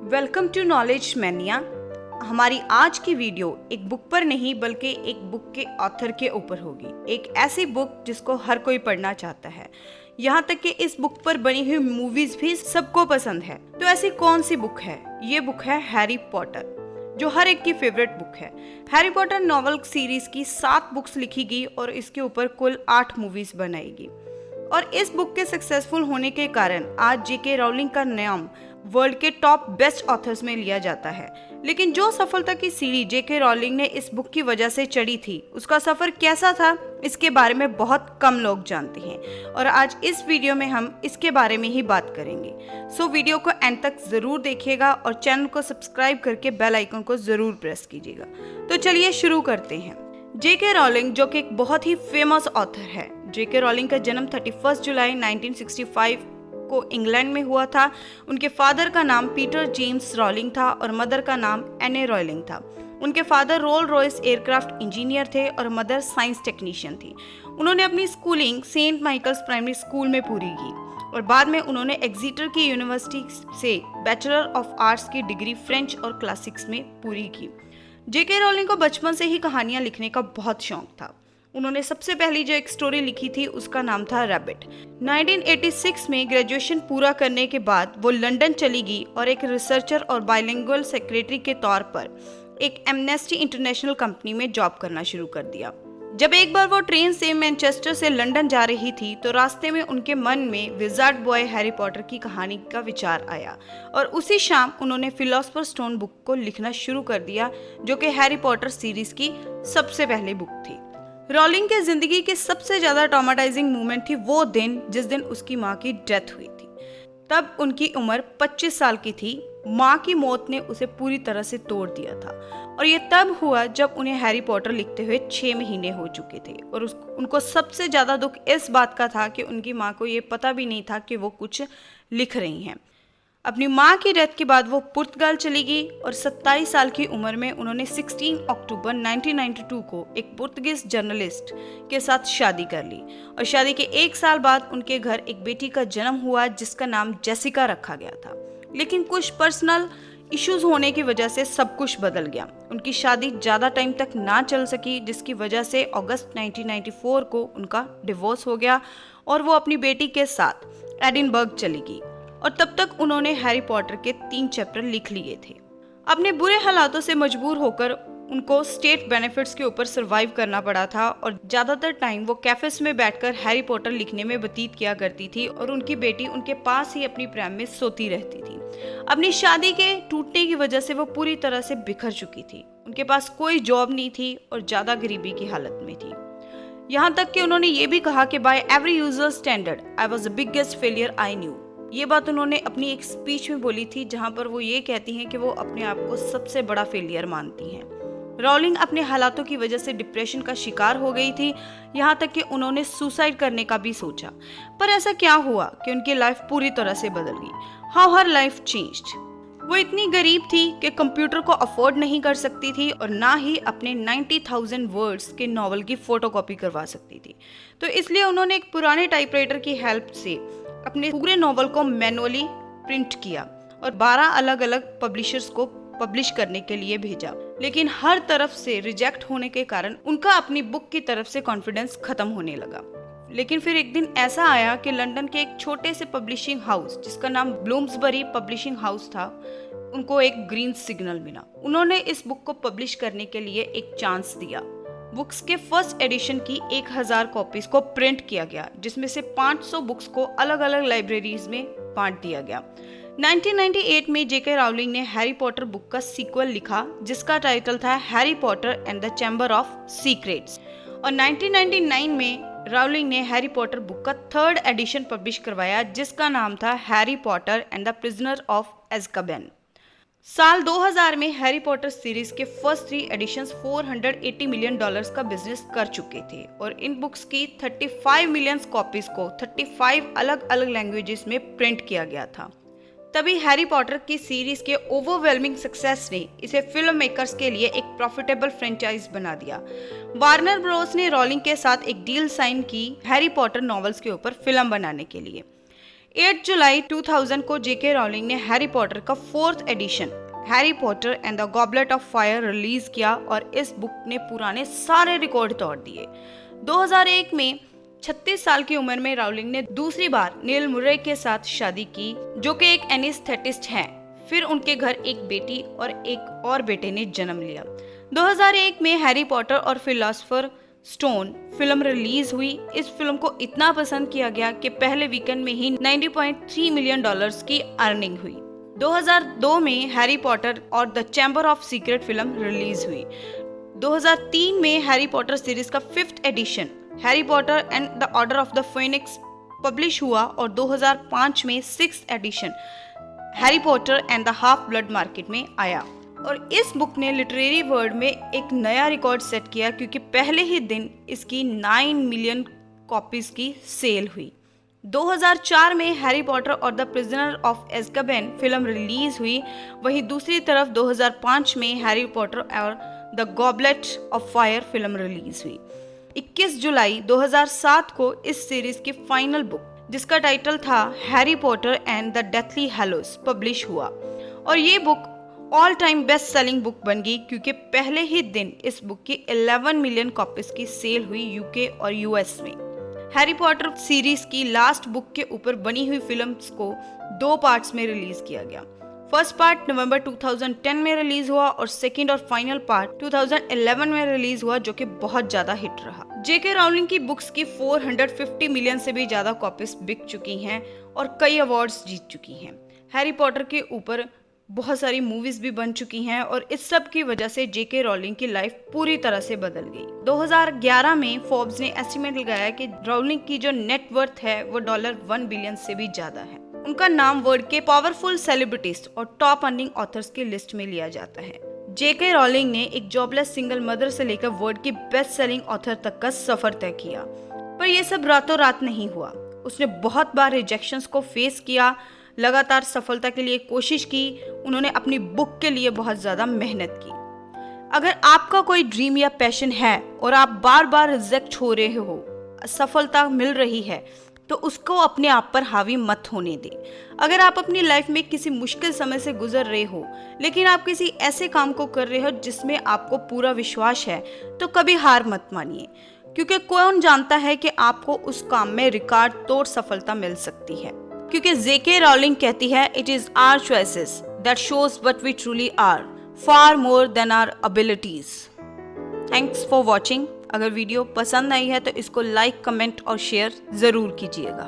Welcome to knowledge mania. हमारी आज की वीडियो एक बुक पर नहीं बल्कि एक बुक के ऑथर के ऊपर होगी। एक ऐसी बुक जिसको हर कोई पढ़ना चाहता है, यहाँ तक कि इस बुक पर बनी हुई मूवीज भी सबको पसंद है। तो ऐसी कौन सी बुक है? ये बुक है हैरी पॉटर, जो हर एक की फेवरेट बुक है। हैरी पॉटर नॉवल सीरीज की 7 बुक्स लिखी गई और इसके ऊपर कुल 8 मूवीज बनाएगी। और इस बुक के सक्सेसफुल होने के कारण आज जेके राउलिंग का नाम वर्ल्ड के टॉप बेस्ट ऑथर्स में लिया जाता है। लेकिन जो सफलता की सीढ़ी जेके राउलिंग ने इस बुक की वजह से चढ़ी थी, उसका सफर कैसा था, इसके बारे में बहुत कम लोग जानते हैं। और आज इस वीडियो में हम इसके बारे में ही बात करेंगे। सो वीडियो को एंड तक जरूर देखिएगा और चैनल को सब्सक्राइब करके बेल आइकन को जरूर प्रेस कीजिएगा। तो चलिए शुरू करते हैं। जेके राउलिंग जो कि एक बहुत ही फेमस ऑथर है। जेके राउलिंग का जन्म 31 जुलाई 1965 को इंग्लैंड में हुआ था। उनके फादर का नाम पीटर जेम्स राउलिंग था और मदर का नाम एने राउलिंग था। उनके father Rolls Royce aircraft engineer थे और मदर साइंस टेक्नीशियन थी। उन्होंने अपनी schooling Saint Michael's primary school में पूरी की और बाद में उन्होंने एक्सीटर की यूनिवर्सिटी से बैचलर ऑफ आर्ट्स की डिग्री फ्रेंच और क्लासिक्स में पूरी की। जेके राउलिंग को बचपन से ही कहानियां लिखने का बहुत शौक था। उन्होंने सबसे पहली जो एक स्टोरी लिखी थी उसका नाम था रैबिट। 1986 में ग्रेजुएशन पूरा करने के बाद वो लंदन चली गई और एक रिसर्चर और बाइलिंगुअल सेक्रेटरी के तौर पर एक एमनेस्टी इंटरनेशनल कंपनी में जॉब करना शुरू कर दिया। जब एक बार वो ट्रेन से मैनचेस्टर से लंदन जा रही थी तो रास्ते में उनके मन में विजार्ड बॉय हैरी पॉटर की कहानी का विचार आया और उसी शाम उन्होंने फिलोसफर स्टोन बुक को लिखना शुरू कर दिया, जो कि हैरी पॉटर सीरीज की सबसे पहली बुक थी। राउलिंग के जिंदगी के सबसे ज्यादा ट्रॉमेटाइजिंग मोमेंट थी वो दिन जिस दिन उसकी माँ की डेथ हुई थी। तब उनकी उम्र 25 साल की थी। माँ की मौत ने उसे पूरी तरह से तोड़ दिया था और ये तब हुआ जब उन्हें हैरी पॉटर लिखते हुए 6 महीने हो चुके थे। और उनको सबसे ज्यादा दुख इस बात का था कि उनकी माँ को ये पता भी नहीं था कि वो कुछ लिख रही हैं। अपनी माँ की डेथ के बाद वो पुर्तगाल चली गई और 27 साल की उम्र में उन्होंने 16 अक्टूबर 1992 को एक पुर्तगीज जर्नलिस्ट के साथ शादी कर ली और शादी के 1 साल बाद उनके घर एक बेटी का जन्म हुआ जिसका नाम जेसिका रखा गया था। लेकिन कुछ पर्सनल इश्यूज होने की वजह से सब कुछ बदल गया। उनकी शादी ज़्यादा टाइम तक ना चल सकी, जिसकी वजह से अगस्त 1994 को उनका डिवोर्स हो गया और वो अपनी बेटी के साथ एडिनबर्ग चली गई। और तब तक उन्होंने हैरी पॉटर के 3 चैप्टर लिख लिए थे। अपने बुरे हालातों से मजबूर होकर उनको स्टेट बेनिफिट्स के ऊपर सरवाइव करना पड़ा था और ज्यादातर टाइम वो कैफेस में बैठकर हैरी पॉटर लिखने में व्यतीत किया करती थी और उनकी बेटी उनके पास ही अपनी प्रैम में सोती रहती थी। अपनी शादी के टूटने की वजह से वो पूरी तरह से बिखर चुकी थी। उनके पास कोई जॉब नहीं थी और ज्यादा गरीबी की हालत में थी। यहाँ तक कि उन्होंने ये भी कहा कि by every user standard I was the biggest failure I knew. ये बात उन्होंने अपनी एक स्पीच में बोली थी जहां पर वो ये कहती हैं कि वो अपने आप को सबसे बड़ा फेलियर मानती हैं। राउलिंग अपने हालातों की वजह से डिप्रेशन का शिकार हो गई थी, यहाँ तक कि उन्होंने सुसाइड करने का भी सोचा। पर ऐसा क्या हुआ कि उनकी लाइफ पूरी तरह से बदल गई। How her life changed. वो इतनी गरीब थी कि कंप्यूटर को अफोर्ड नहीं कर सकती थी और ना ही अपने 90,000 वर्ड्स के नॉवल की फोटोकॉपी करवा सकती थी। तो इसलिए उन्होंने एक पुराने टाइपराइटर की हेल्प से अपने पूरे नॉवल को मैनुअली प्रिंट किया और 12 अलग अलग पब्लिशर्स को पब्लिश करने के लिए भेजा। लेकिन हर तरफ से रिजेक्ट होने के कारण उनका अपनी बुक की तरफ से कॉन्फिडेंस खत्म होने लगा। लेकिन फिर एक दिन ऐसा आया कि लंदन के एक छोटे से पब्लिशिंग हाउस जिसका नाम ब्लूम्सबरी पब्लिशिंग हाउस था, उनको एक ग्रीन सिग्नल मिला। उन्होंने इस बुक को पब्लिश करने के लिए एक चांस दिया। बुक्स के फर्स्ट एडिशन की 1000 कॉपीज को प्रिंट किया गया, जिसमें से 500 बुक्स को अलग अलग लाइब्रेरीज में बांट दिया गया। 1998 में जेके राउलिंग ने हैरी पॉटर बुक का सीक्वल लिखा जिसका टाइटल था Harry Potter and the chamber of secrets. और 1999 में राउलिंग ने हैरी पॉटर बुक का 3rd एडिशन पब्लिश करवाया जिसका नाम था Harry Potter and the prisoner of Azkaban. साल 2000 में हैरी पॉटर सीरीज के फर्स्ट 3 एडिशंस $480 मिलियन का बिजनेस कर चुके थे और इन बुक्स की 35 मिलियन कॉपीज को 35 अलग अलग लैंग्वेजेस में प्रिंट किया गया था। तभी हैरी पॉटर की सीरीज के ओवरवेलमिंग सक्सेस ने इसे फिल्म मेकर्स के लिए एक प्रॉफिटेबल फ्रेंचाइज बना दिया। वार्नर ब्रोस ने राउलिंग के साथ एक डील साइन की हैरी पॉटर नॉवेल्स के ऊपर फिल्म बनाने के लिए। 8 जुलाई 2000 को जेके रॉलिंग ने हैरी पॉटर का 4th edition Harry Potter and the goblet of fire release किया और इस बुक ने पुराने सारे रिकॉर्ड तोड़ दिए। 2001 में 36 साल की उम्र में रॉलिंग ने दूसरी बार नील मुर्रे के साथ शादी की, जो कि एक एनेस्थेटिस्ट हैं। फिर उनके घर एक बेटी और एक और बेटे ने जन्म लिया। 2001 में हैरी पॉटर और फिलोसोफर स्टोन फिल्म रिलीज हुई। इस फिल्म को इतना पसंद किया गया कि पहले वीकेंड में ही $90.3 मिलियन की अर्निंग हुई। 2002 में हैरी पॉटर और the chamber of secret film release हुई। 2003 में हैरी पॉटर सीरीज का 5th edition Harry Potter and the order of the phoenix publish हुआ और 2005 में 6th edition Harry Potter and the half blood market में आया। और इस बुक ने लिटरेरी वर्ल्ड में एक नया रिकॉर्ड सेट किया, क्योंकि पहले ही दिन इसकी 9 मिलियन कॉपीज की सेल हुई। 2004 में हैरी पॉटर और the prisoner of Azkaban film release हुई। वहीं दूसरी तरफ 2005 में हैरी पॉटर और the goblet of fire film release हुई। 21 जुलाई 2007 को इस सीरीज की फाइनल बुक, जिसका टाइटल था Harry Potter and the Deathly Hallows, publish हुआ और ये book all time best selling book बन गई, क्योंकि पहले ही दिन इस बुक की 11 मिलियन कॉपीज की सेल हुई यूके और यूएस में। हैरी पॉटर सीरीज की लास्ट बुक के ऊपर बनी हुई फिल्म्स को 2 पार्ट्स में रिलीज किया गया। फर्स्ट पार्ट नवंबर 2010 में रिलीज हुआ और सेकंड और फाइनल पार्ट 2011 में रिलीज हुआ, जो कि बहुत ज्यादा हिट रहा। जेके राउलिंग की बुक्स की 450 मिलियन से भी ज्यादा कॉपीज बिक चुकी हैं और कई अवार्ड्स जीत चुकी हैं। हैरी पॉटर के ऊपर बहुत सारी मूवीज भी बन चुकी हैं और इस सब की वजह से जेके रॉलिंग की लाइफ पूरी तरह से बदल गई। 2011 में फोर्ब्स ने एस्टिमेट लगाया कि रॉलिंग की जो नेट वर्थ है वो $1 बिलियन से भी ज्यादा है। उनका नाम वर्ल्ड के पावरफुल सेलिब्रिटीज और टॉप अर्निंग ऑथर्स की लिस्ट में लिया जाता है। जेके रॉलिंग ने एक जॉबलेस सिंगल मदर से लेकर वर्ल्ड की बेस्ट सेलिंग ऑथर तक का सफर तय किया, पर यह सब रातों रात नहीं हुआ। उसने बहुत बार रिजेक्शंस को फेस किया, लगातार सफलता के लिए कोशिश की। उन्होंने अपनी बुक के लिए बहुत ज्यादा मेहनत की। अगर आपका कोई ड्रीम या पैशन है और आप बार बार रिजेक्ट हो रहे हो, सफलता मिल रही है, तो उसको अपने आप पर हावी मत होने दें। अगर आप अपनी लाइफ में किसी मुश्किल समय से गुजर रहे हो, लेकिन आप किसी ऐसे काम को कर रहे हो जिसमें आपको पूरा विश्वास है, तो कभी हार मत मानिए, क्योंकि कौन जानता है कि आपको उस काम में रिकॉर्ड तोड़ सफलता मिल सकती है। क्योंकि जेके रॉलिंग कहती है, it is our choices that shows what we truly are, far more than our abilities. Thanks for watching. अगर वीडियो पसंद आई है तो इसको लाइक, कमेंट और शेयर जरूर कीजिएगा।